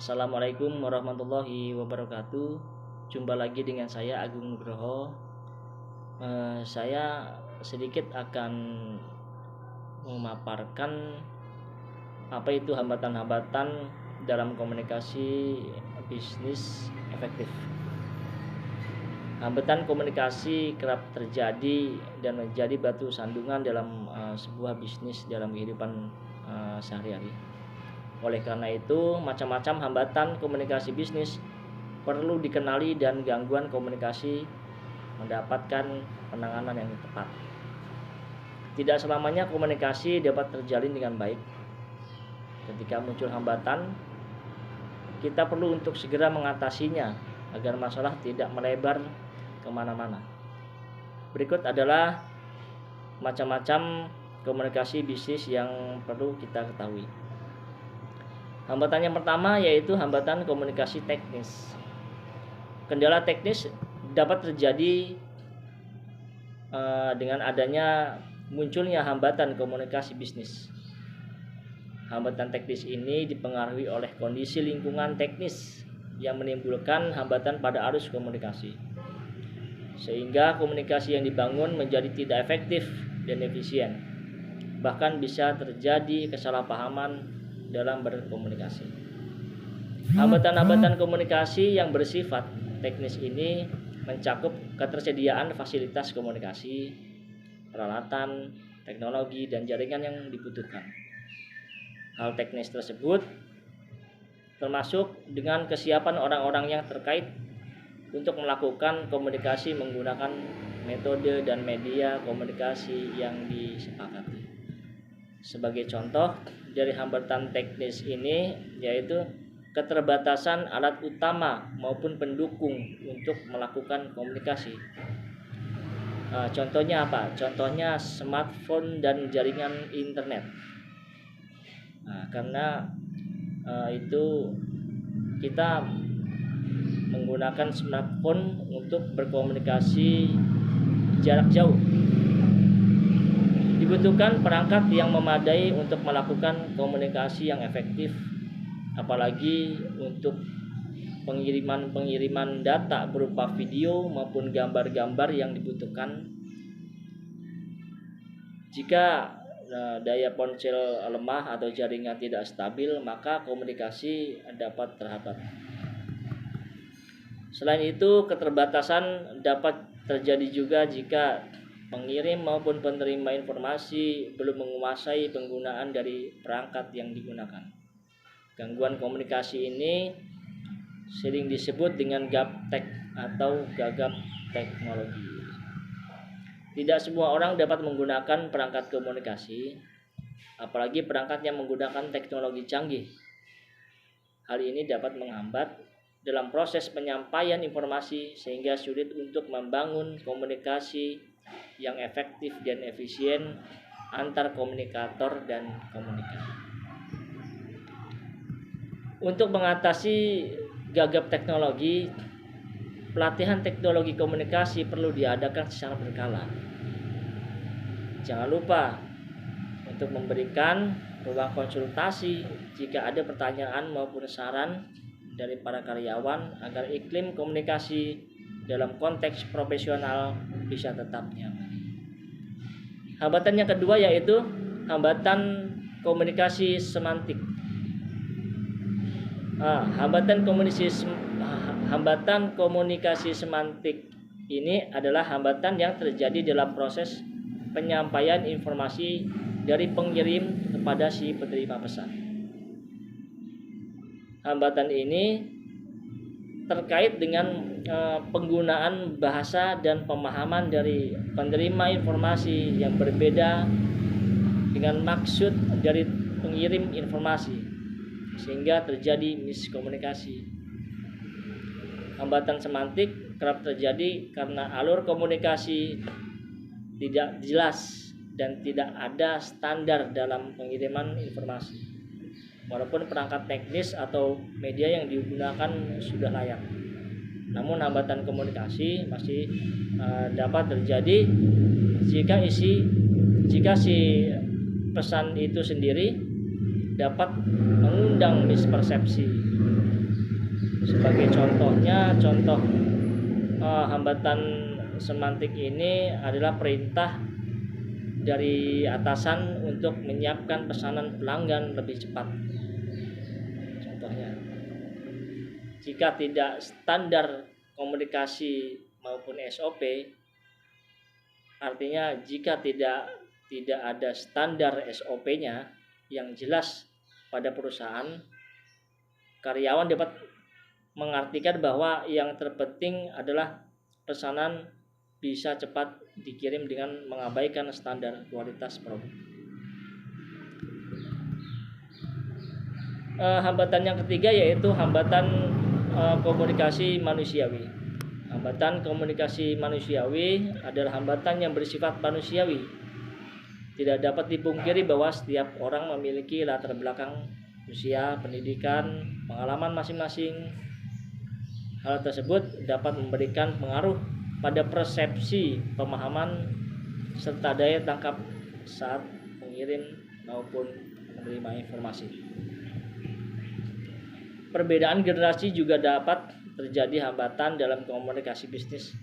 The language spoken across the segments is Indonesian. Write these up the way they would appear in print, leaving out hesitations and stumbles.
Assalamualaikum warahmatullahi wabarakatuh. Jumpa lagi dengan saya Agung Nugroho. Saya sedikit akan memaparkan apa itu hambatan-hambatan dalam komunikasi bisnis efektif. Hambatan komunikasi kerap terjadi dan menjadi batu sandungan dalam sebuah bisnis dalam kehidupan sehari-hari. Oleh karena itu, macam-macam hambatan komunikasi bisnis perlu dikenali dan gangguan komunikasi mendapatkan penanganan yang tepat. Tidak selamanya komunikasi dapat terjalin dengan baik. Ketika muncul hambatan, kita perlu untuk segera mengatasinya agar masalah tidak melebar kemana-mana. Berikut adalah macam-macam komunikasi bisnis yang perlu kita ketahui. Hambatan yang pertama yaitu hambatan komunikasi teknis. Kendala teknis dapat terjadi dengan adanya munculnya hambatan komunikasi bisnis. Hambatan teknis ini dipengaruhi oleh kondisi lingkungan teknis yang menimbulkan hambatan pada arus komunikasi, sehingga komunikasi yang dibangun menjadi tidak efektif dan efisien. Bahkan bisa terjadi kesalahpahaman dalam berkomunikasi. Hambatan-hambatan komunikasi yang bersifat teknis ini mencakup ketersediaan fasilitas komunikasi, peralatan, teknologi, dan jaringan yang dibutuhkan. Hal teknis tersebut termasuk dengan kesiapan orang-orang yang terkait untuk melakukan komunikasi menggunakan metode dan media komunikasi yang disepakati. Sebagai contoh dari hambatan teknis ini yaitu keterbatasan alat utama maupun pendukung untuk melakukan komunikasi. Contohnya apa? Contohnya smartphone dan jaringan internet. Karena itu kita menggunakan smartphone untuk berkomunikasi jarak jauh. Dibutuhkan perangkat yang memadai untuk melakukan komunikasi yang efektif, apalagi untuk pengiriman data berupa video maupun gambar-gambar yang dibutuhkan. Jika daya ponsel lemah atau jaringan tidak stabil, maka komunikasi dapat terhambat. Selain itu, keterbatasan dapat terjadi juga jika pengirim maupun penerima informasi belum menguasai penggunaan dari perangkat yang digunakan. Gangguan komunikasi ini sering disebut dengan gaptek atau gagap teknologi. Tidak semua orang dapat menggunakan perangkat komunikasi, apalagi perangkat yang menggunakan teknologi canggih. Hal ini dapat menghambat dalam proses penyampaian informasi sehingga sulit untuk membangun komunikasi yang efektif dan efisien antar komunikator dan komunikan. Untuk mengatasi gagap teknologi, pelatihan teknologi komunikasi perlu diadakan secara berkala. Jangan lupa untuk memberikan ruang konsultasi jika ada pertanyaan maupun saran dari para karyawan agar iklim komunikasi dalam konteks profesional bisa tetap nyaman. Hambatan yang kedua yaitu hambatan komunikasi semantik. Hambatan komunikasi semantik ini adalah hambatan yang terjadi dalam proses penyampaian informasi dari pengirim kepada si penerima pesan. Hambatan ini terkait dengan penggunaan bahasa dan pemahaman dari penerima informasi yang berbeda dengan maksud dari pengirim informasi, sehingga terjadi miskomunikasi. Hambatan semantik kerap terjadi karena alur komunikasi tidak jelas dan tidak ada standar dalam pengiriman informasi, walaupun perangkat teknis atau media yang digunakan sudah layak. Namun hambatan komunikasi masih dapat terjadi jika si pesan itu sendiri dapat mengundang mispersepsi Sebagai contohnya, hambatan semantik ini adalah perintah dari atasan untuk menyiapkan pesanan pelanggan lebih cepat. Contohnya, jika tidak standar komunikasi maupun SOP, artinya jika tidak ada standar SOP-nya yang jelas pada perusahaan, karyawan dapat mengartikan bahwa yang terpenting adalah pesanan bisa cepat dikirim dengan mengabaikan standar kualitas produk. Hambatan yang ketiga yaitu hambatan komunikasi manusiawi. Hambatan komunikasi manusiawi adalah hambatan yang bersifat manusiawi. Tidak dapat dipungkiri bahwa setiap orang memiliki latar belakang, usia, pendidikan, pengalaman masing-masing. Hal tersebut dapat memberikan pengaruh pada persepsi, pemahaman, serta daya tangkap saat mengirim maupun menerima informasi. Perbedaan generasi juga dapat terjadi hambatan dalam komunikasi bisnis.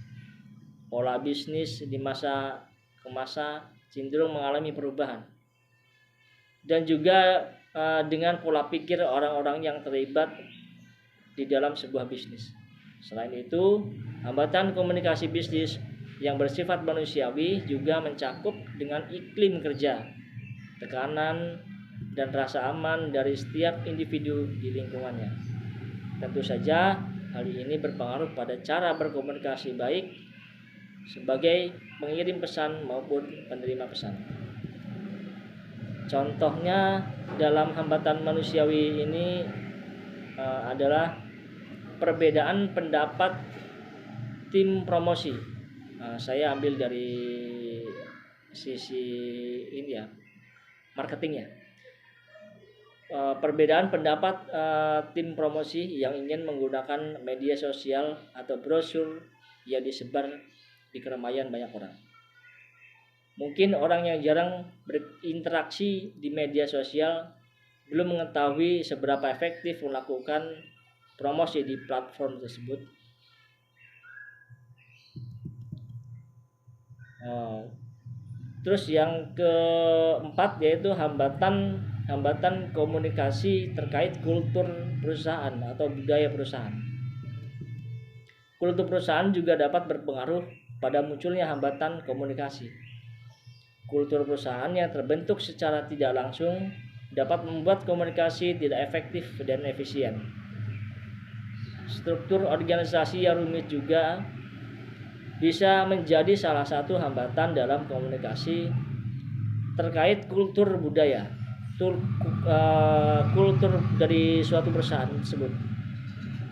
Pola bisnis di masa ke masa cenderung mengalami perubahan. Dan juga dengan pola pikir orang-orang yang terlibat di dalam sebuah bisnis. Selain itu, hambatan komunikasi bisnis yang bersifat manusiawi juga mencakup dengan iklim kerja, tekanan, dan rasa aman dari setiap individu di lingkungannya. Tentu saja hal ini berpengaruh pada cara berkomunikasi baik sebagai pengirim pesan maupun penerima pesan. Contohnya dalam hambatan manusiawi ini adalah perbedaan pendapat tim promosi. Saya ambil dari sisi ini ya, marketingnya. Perbedaan pendapat tim promosi yang ingin menggunakan media sosial atau brosur yang disebar di keramaian banyak orang. Mungkin orang yang jarang berinteraksi di media sosial belum mengetahui seberapa efektif melakukan promosi di platform tersebut. Terus yang keempat yaitu hambatan komunikasi terkait kultur perusahaan atau budaya perusahaan. Kultur perusahaan juga dapat berpengaruh pada munculnya hambatan komunikasi. Kultur perusahaan yang terbentuk secara tidak langsung dapat membuat komunikasi tidak efektif dan efisien. Struktur organisasi yang rumit juga bisa menjadi salah satu hambatan dalam komunikasi terkait kultur budaya, kultur dari suatu perusahaan tersebut.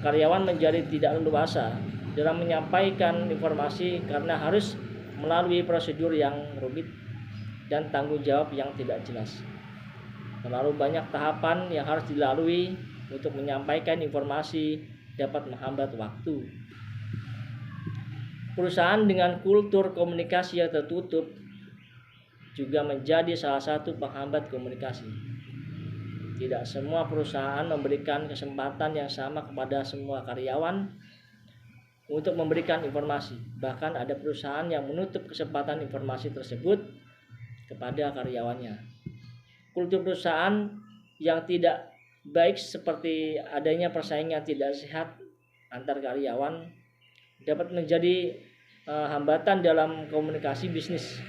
Karyawan menjadi tidak leluasa dalam menyampaikan informasi karena harus melalui prosedur yang rumit dan tanggung jawab yang tidak jelas. Terlalu banyak tahapan yang harus dilalui untuk menyampaikan informasi dapat menghambat waktu. Perusahaan dengan kultur komunikasi yang tertutup juga menjadi salah satu penghambat komunikasi. Tidak semua perusahaan memberikan kesempatan yang sama kepada semua karyawan untuk memberikan informasi. Bahkan ada perusahaan yang menutup kesempatan informasi tersebut kepada karyawannya. Kultur perusahaan yang tidak baik seperti adanya persaingan tidak sehat antar karyawan dapat menjadi hambatan dalam komunikasi bisnis.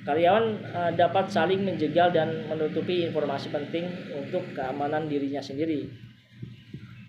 Karyawan dapat saling menjegal dan menutupi informasi penting untuk keamanan dirinya sendiri.